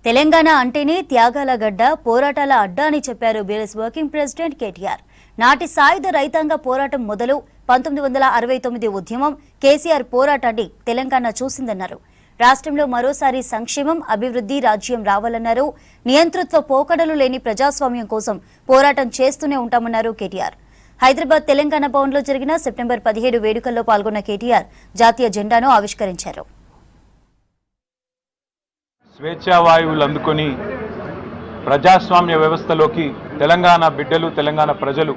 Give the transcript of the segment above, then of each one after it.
తెలంగాణ అంటేనే త్యాగాల గడ్డ, పోరాటాల అడ్డా అని చెప్పారు బీఆర్ఎస్ వర్కింగ్ ప్రెసిడెంట్ కేటీఆర్. నాటి సాయుధ రైతాంగ పోరాటం మొదలు 1969 ఉద్యమం, కేసీఆర్ పోరాటాన్ని తెలంగాణ చూసిందన్నారు. రాష్ట్రంలో మరోసారి సంక్షేమం, అభివృద్ధి రాజ్యం రావాలన్నారు. నియంతృత్వ పోకడలు లేని ప్రజాస్వామ్యం కోసం పోరాటం చేస్తూనే ఉంటామన్నారు కేటీఆర్. హైదరాబాద్ తెలంగాణ భవన్లో జరిగిన సెప్టెంబర్ 17 వేడుకల్లో పాల్గొన్న కేటీఆర్ జాతీయ జెండాను ఆవిష్కరించారు. స్వేచ్ఛా వాయువులు అందుకొని ప్రజాస్వామ్య వ్యవస్థలోకి తెలంగాణ బిడ్డలు, తెలంగాణ ప్రజలు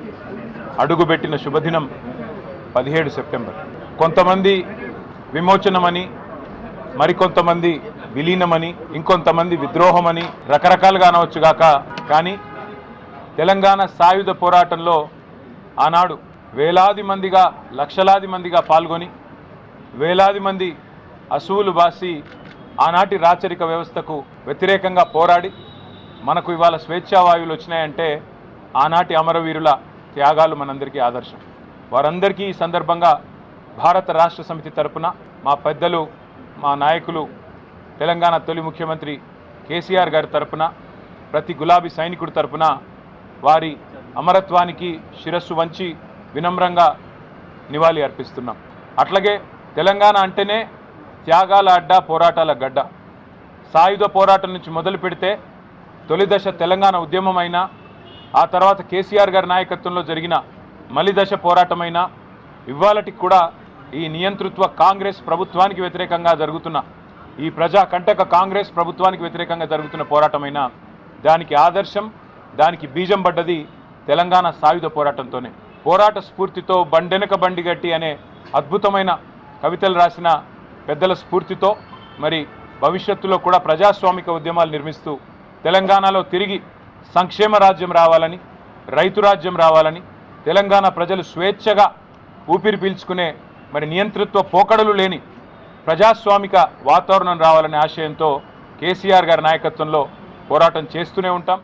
అడుగుపెట్టిన శుభదినం 17 సెప్టెంబర్. కొంతమంది విమోచనమని, మరికొంతమంది విలీనమని, ఇంకొంతమంది విద్రోహమని రకరకాలుగా అనవచ్చుగాక, కానీ తెలంగాణ సాయుధ పోరాటంలో ఆనాడు వేలాది మందిగా, లక్షలాది మందిగా పాల్గొని వేలాది మంది అసువులు బాసి ఆనాటి రాచరిక వ్యవస్థకు వ్యతిరేకంగా పోరాడి మనకు ఇవాళ స్వేచ్ఛా వాయువులు వచ్చినాయంటే ఆనాటి అమరవీరుల త్యాగాలు మనందరికీ ఆదర్శం. వారందరికీ ఈ సందర్భంగా భారత రాష్ట్ర సమితి తరపున మా పెద్దలు, మా నాయకులు, తెలంగాణ తొలి ముఖ్యమంత్రి కేసీఆర్ గారి తరపున, ప్రతి గులాబీ సైనికుడి తరపున వారి అమరత్వానికి శిరస్సు వంచి వినమ్రంగా నివాళి అర్పిస్తున్నాం. అట్లాగే తెలంగాణ అంటేనే త్యాగాల అడ్డ, పోరాటాల గడ్డ. సాయుధ పోరాటం నుంచి మొదలు పెడితే తొలి దశ తెలంగాణ ఉద్యమమైనా, ఆ తర్వాత కేసీఆర్ గారి నాయకత్వంలో జరిగిన మలి దశ పోరాటమైనా, ఇవాళటికి కూడా ఈ నియంతృత్వ కాంగ్రెస్ ప్రభుత్వానికి వ్యతిరేకంగా జరుగుతున్న, ఈ ప్రజా కంటక కాంగ్రెస్ ప్రభుత్వానికి వ్యతిరేకంగా జరుగుతున్న పోరాటమైనా, దానికి ఆదర్శం, దానికి బీజం పడ్డది తెలంగాణ సాయుధ పోరాటంతోనే. పోరాట స్ఫూర్తితో బండెనక బండిగట్టి అనే అద్భుతమైన కవితలు రాసిన పెద్దల స్ఫూర్తితో మరి భవిష్యత్తులో కూడా ప్రజాస్వామిక ఉద్యమాలు నిర్మిస్తూ తెలంగాణలో తిరిగి సంక్షేమ రాజ్యం రావాలని, రైతు రాజ్యం రావాలని, తెలంగాణ ప్రజలు స్వేచ్ఛగా ఊపిరి పీల్చుకునే మరి నియంతృత్వ పోకడలు లేని ప్రజాస్వామిక వాతావరణం రావాలనే ఆశయంతో కేసీఆర్ గారి నాయకత్వంలో పోరాటం చేస్తూనే ఉంటాం.